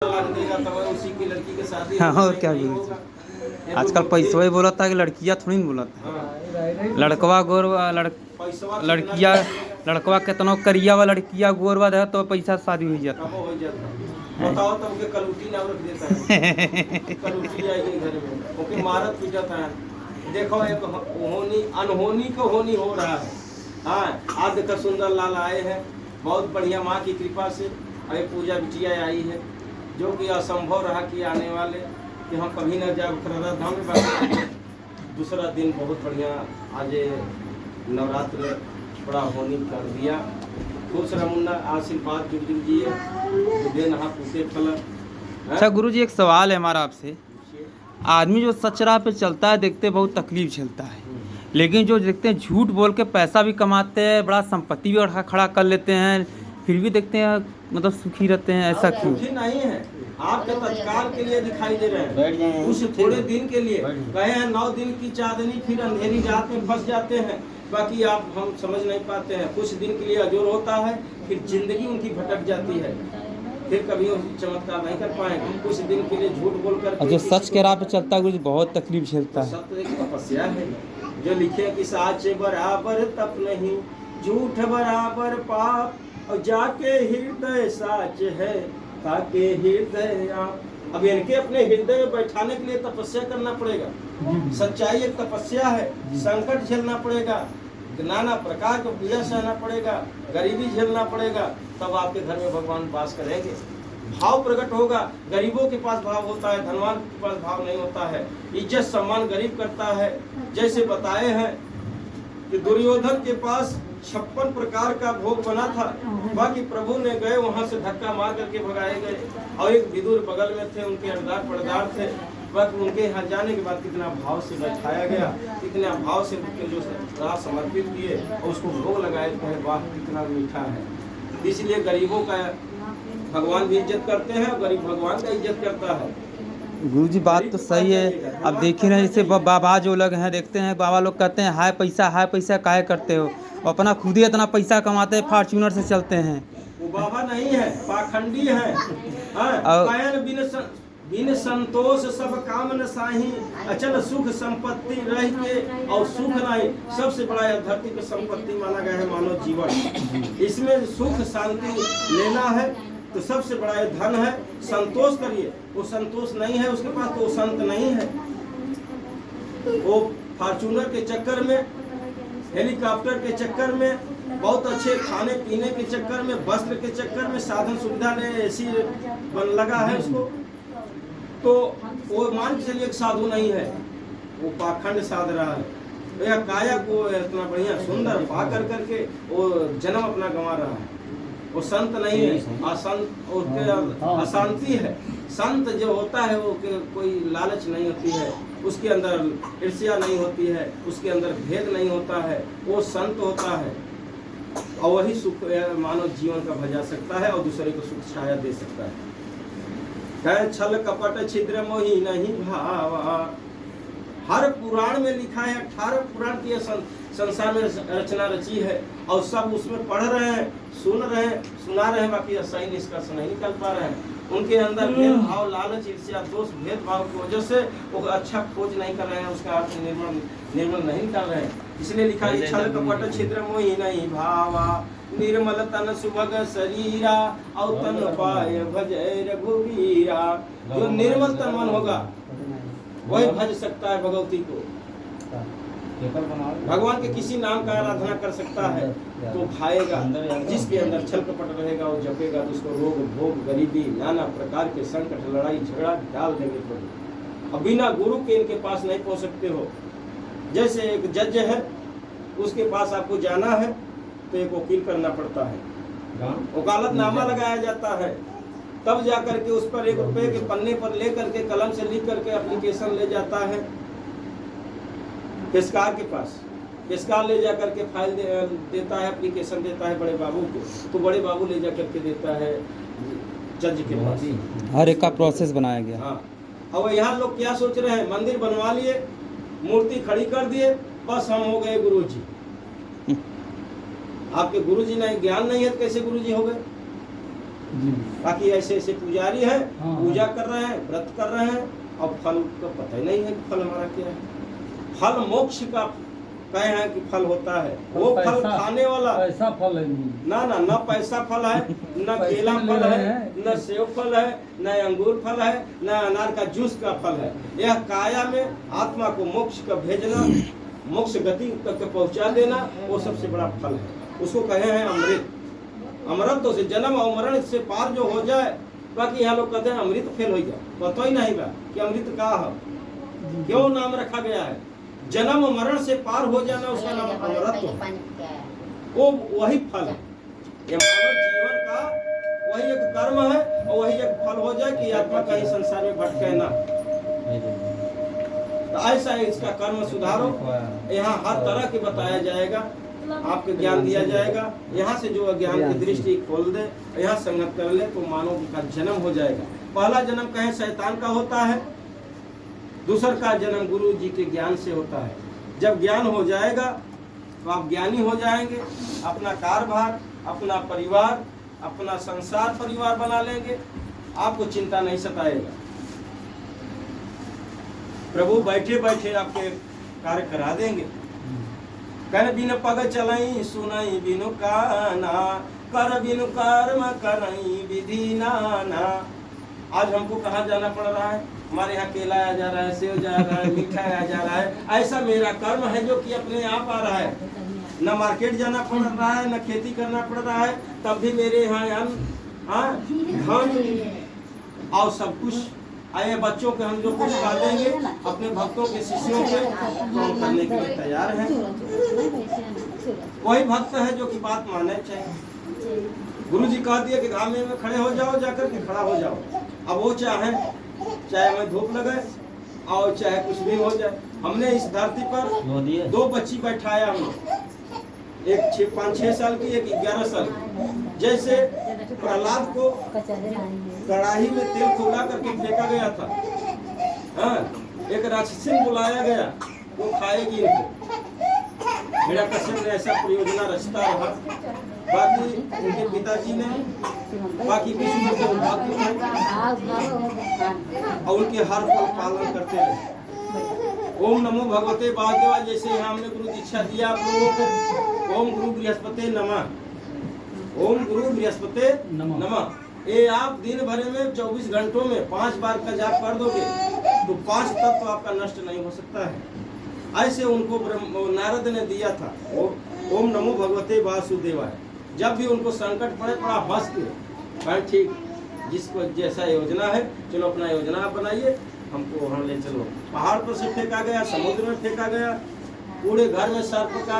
देगा तब उसी की लड़की के शादी हाँ होगी, और क्या नहीं गुरु होगा। जी, आजकल पैसवा ही बोला था कि लड़कियां थोड़ी नहीं बोला था। हाँ, लड़कवा गोर पैसवा से बिना लड़किया शादी होगा, लड़कवा केतनो करिया वा लड़किया गोरवा दे तो पैसा से शादी हो जाता तब हो जाता। है। बताओ तब के कलूटी नाम रख देता है, कलूटी आएगी घर में, ओके मारत पीटता है। देखो एक होनी अनहोनी को होनी हो रहा है। हाँ, आज देखो सुंदर लाल आए हैं, बहुत बढ़िया माँ की कृपा से। अरे पूजा बिटिया आई है, जो कि असंभव रहा कि आने वाले कि हम कभी न जाए खररा धाम में बाकी दूसरा दिन बहुत बढ़िया आज नवरात्र बड़ा होनी कर दिया। खुश रमुन्ना आशीर्वाद जुग जुग जिए, दे नहा पूछे फल। अच्छा गुरु जी, एक सवाल है हमारा आपसे। आदमी जो सच राह पे चलता है देखते बहुत तकलीफ झेलता है, लेकिन जो देखते हैं झूठ बोल के पैसा भी कमाते हैं, बड़ा संपत्ति भी खड़ा कर लेते हैं, फिर भी देखते हैं मतलब सुखी रहते हैं, ऐसा क्यों? सुखी नहीं है, आपके तत्काल के लिए दिखाई दे रहे हैं, कुछ थोड़े दिन के लिए कहे हैं 9 दिन की चांदनी, फिर अंधेरी रात में फंस जाते हैं। बाकी आप हम समझ नहीं पाते हैं, कुछ दिन के लिए अजोर होता है, फिर जिंदगी उनकी भटक जाती है, फिर कभी वो चमत्कार नहीं कर पाएंगे। कुछ दिन के लिए झूठ बोल कर और जो सच के राह पे चलता है गुरु जी बहुत तकलीफ झेलता है। सत्य एक तपस्या है, जो लिखे कि साच बराबर तप नहीं, झूठ बराबर पाप, और जाके हृदय साच है ताके हृदय आप। अब इनके अपने हृदय में बैठाने के लिए तपस्या करना पड़ेगा। सच्चाई एक तपस्या है, संकट झेलना पड़ेगा, नाना प्रकार का पीड़ा सहना पड़ेगा, गरीबी झेलना पड़ेगा, तब आपके घर में भगवान वास करेंगे। भाव प्रकट होगा। गरीबों के पास भाव होता है, धनवान के पास भाव नहीं होता है। इज्जत सम्मान गरीब करता है। जैसे बताए हैं कि दुर्योधन के पास 56 प्रकार का भोग बना था, बाकी प्रभु ने गए वहां से धक्का मार करके भगाए गए, और एक विदुर बगल में थे, उनके अरदार पड़दार थे, बाकी उनके यहाँ जाने के बाद कितना भाव से बैठाया गया, कितना भाव से जो राह समर्पित किए और उसको भोग लगाए, कहे वाह कितना मीठा है। इसलिए गरीबों का भगवान भी इज्जत करते हैं और गरीब भगवान का इज्जत करता है। गुरु जी बात तो सही है। अब देखिए ना, जैसे बाबा जो लोग हैं देखते हैं, बाबा लोग कहते हैं हाय पैसा काहे करते हो, अपना खुद ही इतना पैसा कमाते हैं, फॉर्च्यूनर से चलते हैं। वो बाबा नहीं है, पाखंडी है। बिन संतोष सब काम न साही, अचल सुख संपत्ति रह के और सुख नहीं। सबसे बड़ा यह धरती पे संपत्ति माना गया है मानव जीवन। इसमें सुख शांति लेना है तो सबसे बड़ा ये धन है। संतोष करिए, वो संतोष नहीं है उसके पास तो वो संत नहीं है। वो फॉर्च्यूनर के चक्कर में, हेलीकॉप्टर के चक्कर में, बहुत अच्छे खाने पीने के चक्कर में, वस्त्र के चक्कर में, साधन सुविधा ने ऐसी बन लगा है उसको, तो वो मान के चलिए एक साधु नहीं है, वो पाखंड साध रहा है। तो यह काया को इतना बढ़िया सुंदर पा कर करके वो जन्म अपना गंवा रहा है। वो संत नहीं है, असंत और अशांति है। संत जो होता है वो कोई लालच नहीं होती है, उसके अंदर ईर्ष्या नहीं होती है, उसके अंदर भेद नहीं होता है, वो संत होता है। और वही सुख मानव जीवन का भजा सकता है और दूसरे को सुख छाया दे सकता है। कहे छल कपट छिद्र मोही नहीं भावा। हर पुराण में लिखा है, 18 पुराण की संसार में रचना रची है, और सब उसमें पढ़ रहे हैं, सुन रहे हैं, सुना रहे हैं, बाकी सही निष्कर्ष नहीं निकल पा रहे हैं। उनके अंदर भेदभाव, लालच, ईर्ष्या, दोष, भेदभाव की वजह से वो अच्छा खोज नहीं कर रहे हैं, उसका अर्थ निर्मल नहीं निकाल रहे हैं। इसलिए लिखा है छल कपट छिद्र मोही नहीं भावा, निर्मल तन सुभग शरीरा, और तन पाय भजै रघुवीरा। जो निर्मल तन मन होगा वही भज सकता है भगवती को, भगवान के किसी नाम का आराधना कर सकता है तो खाएगा। जिसके अंदर छल कपट रहेगा वो जपेगा तो उसको रोग भोग गरीबी नाना प्रकार के संकट लड़ाई झगड़ा डाल देंगे प्रभु। अब बिना गुरु के इनके पास नहीं पहुंच सकते हो। जैसे एक जज है, उसके पास आपको जाना है तो एक वकील करना पड़ता है, वकालतनामा लगाया जाता है, तब जाकर के उस पर 1 रुपए के पन्ने पर ले करके कलम से लिख करके एप्लीकेशन ले जाता है पेशकार के पास। पेशकार ले जा करके फाइल देता है, एप्लीकेशन देता है बड़े बाबू को, तो बड़े बाबू ले जा करके देता है जज के पास। हर एक का प्रोसेस बनाया गया। हाँ, अब यहाँ लोग क्या सोच रहे हैं, मंदिर बनवा लिए, मूर्ति खड़ी कर दिए, बस हम हो गए गुरुजी। आपके गुरुजी नहीं, ज्ञान नहीं है तो कैसे गुरुजी हो गए? जी। बाकी ऐसे ऐसे पुजारी है, हाँ। पूजा कर रहे हैं, व्रत कर रहे हैं, और फल का पता ही नहीं है कि फल हमारा क्या है। फल मोक्ष का कहे हैं कि फल होता है, वो फल पैसा- खाने वाला पैसा फल है नहीं। ना ना, न पैसा फल है, न पैसे केला ले फल रहे है, हैं। न सेब फल है, न अंगूर फल है, न अनार का जूस का फल है। यह काया में आत्मा को मोक्ष का भेजना, मोक्ष गति तक पहुंचा देना, वो सबसे बड़ा फल है। उसको कहे हैं अमृत। अमृत तो से जन्म और मरण से पार जो हो जाए। बाकी यहाँ लोग कहते हैं अमृत फेल हो जाए, पता ही नहीं बा कि अमृत का है, क्यों नाम रखा गया है। जन्म और मरण से पार हो जाना, उसका नाम अमृत है। वो वही फल है। ये मानव जीवन का वही एक कर्म है, और वही एक फल हो जाए कि आत्मा कहीं संसार में भटके ना। तो ऐसा इसका कर्म सुधारो। यहाँ हर तरह के बताया जाएगा, आपको ज्ञान दिया जाएगा। यहाँ से जो ज्ञान की दृष्टि खोल दे, यहाँ संगत कर ले, तो मानव का जन्म हो जाएगा। पहला जन्म कहे शैतान का होता है, दूसरा का जन्म गुरु जी के ज्ञान से होता है। जब ज्ञान हो जाएगा तो आप ज्ञानी हो जाएंगे, अपना कारभार, अपना परिवार, अपना संसार परिवार बना लेंगे, आपको चिंता नहीं सताएगा। प्रभु बैठे बैठे आपके कार्य करा देंगे। कर बिन पग चलई सुनई बिनु काना, कर बिनु कर्म करई विधि नाना। आज हमको कहाँ जाना पड़ रहा है? हमारे यहाँ केला आ जा रहा है, सेव जा रहा है, मीठा आ जा रहा है। ऐसा मेरा कर्म है जो कि अपने आप आ रहा है। न मार्केट जाना पड़ रहा है, न खेती करना पड़ रहा है, तब भी मेरे यहाँ धन और सब कुछ आए। बच्चों के हम जो कुछ पालेंगे, अपने भक्तों के शिष्यों के तो हम करने के लिए तैयार हैं। वही भक्त है जो कि बात माने चाहिए। गुरु जी कह दिए कि धामे में खड़े हो जाओ, जाकर के खड़ा हो जाओ। अब वो चाहे मैं धूप लगे और चाहे कुछ भी हो जाए। हमने इस धरती पर 2 बच्ची बैठाया हमने, एक 5-6 साल की, एक 11 साल की। जैसे प्रहलाद को कड़ाही में तेल खौला करके फेंका गया था, हाँ, एक राक्षसी बुलाया गया, वो खाएगी इनको। मेरा कश्यप ने ऐसा परियोजना रचता रहा। बाकी उनके पिताजी ने, बाकी विष्णु के भक्त और उनके हर पल पालन करते रहे। ओम नमो भगवते वासुदेवाय। जैसे यहाँ हमने गुरु दीक्षा दिया आप लोगों को, ओम गुरु बृहस्पति नमः, ओम गुरु बृहस्पति नमः। ये आप दिन भर में 24 घंटों में 5 बार का जाप कर दोगे तो 5 तत्व आपका नष्ट नहीं हो सकता है। ऐसे उनको नारद ने दिया था, ओम नमो भगवते वासुदेवाय। जब भी उनको संकट पड़े, थोड़ा हंस के कहें, ठीक, जिसको जैसा योजना है, चलो अपना योजना आप बनाइए, हमको वहाँ ले चलो। पहाड़ पर से फेंका गया, समुद्र में फेंका गया, पूरे घर में सर्प का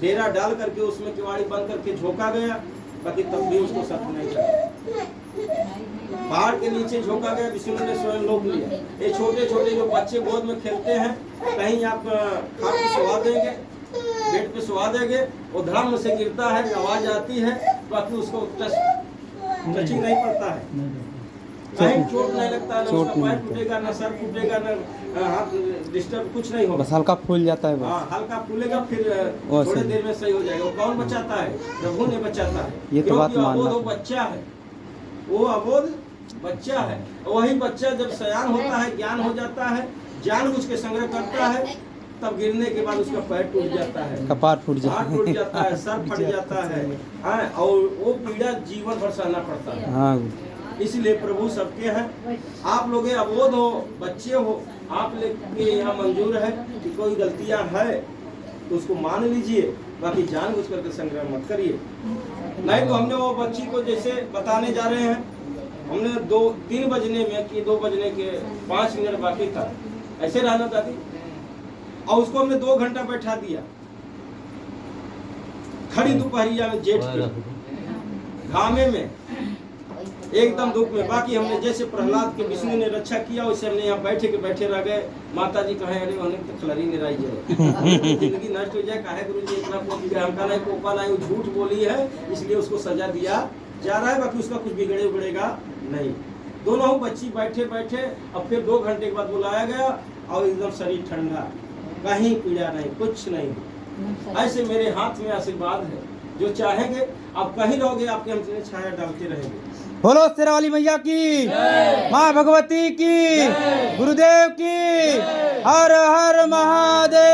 डेरा डाल करके उसमें किवाड़ी बंद करके झोंका गया, बाकी तब भी उसको सर्प नहीं चला। पहाड़ के नीचे झोंका गया, विष्णु ने स्वयं लोक लिया। ये छोटे छोटे जो बच्चे गोद में खेलते हैं, कहीं आप खाट पे सुला देंगे, बेड पे सुला देंगे, वो धड़ाम से गिरता है, आवाज आती है, बाकी उसको टचिंग नहीं पड़ता है, कहीं चोट नहीं लगता है, ना उसका पैर टूटेगा, ना सर टूटेगा, ना हाथ डिस्टर्ब, कुछ नहीं होगा। बस हल्का फूल जाता है बस। हाँ, हल्का फूलेगा, फिर थोड़ी देर में सही हो जाएगा। वो कौन बचाता है? प्रभु ने बचाता है। ये तो बात मानना। वो बच्चा है, वो अबोध बच्चा है। वही बच्चा जब सयान होता है, ज्ञान हो जाता है, जानबूझ के संग्रह करता है, तब गिरने के बाद उसका पैर टूट जाता है, कपार फूट जाता हाथ टूट जाता है, सर फट जाता है, हाँ, और वो पीड़ा जीवन भर सहना पड़ता है। हाँ, इसलिए प्रभु सबके हैं। आप लोग अबोध हो, बच्चे हो, आप लोग यहाँ मंजूर है कि कोई गलतियाँ है तो उसको मान लीजिए, बाकी जानबूझ करके संग्रह मत करिए। नहीं तो हमने वो बच्ची को जैसे बताने जा रहे हैं, हमने 3 बजने में कि 2 बजने के 5 मिनट बाकी था, ऐसे रहना दादी, और उसको हमने 2 घंटा बैठा दिया खड़ी दोपहरिया में, जेठ के घामे में, एकदम धूप में। बाकी हमने जैसे प्रहलाद के विष्णु ने रक्षा किया, वैसे हमने यहाँ बैठे रह गए। माता जी कहे, अरे उन्हें तो खलरी नहीं रही जाए, जिंदगी नष्ट हो जाए, काहे गुरु जी इतना हमका नहीं कोपा नहीं, वो झूठ बोली है, इसलिए उसको सजा दिया जा रहा है, बाकी उसका कुछ बिगड़ेगा नहीं। दोनों बच्ची बैठे अब फिर 2 घंटे के बाद बुलाया गया, और एकदम शरीर ठंडा, कहीं पीड़ा नहीं, कुछ नहीं। ऐसे मेरे हाथ में आशीर्वाद है, जो चाहेंगे आप कहीं रहोगे, आपके हमसे छाया डालते रहेंगे। बोलो शेरावाली मैया की, माँ भगवती की, गुरुदेव की, हर हर महादेव।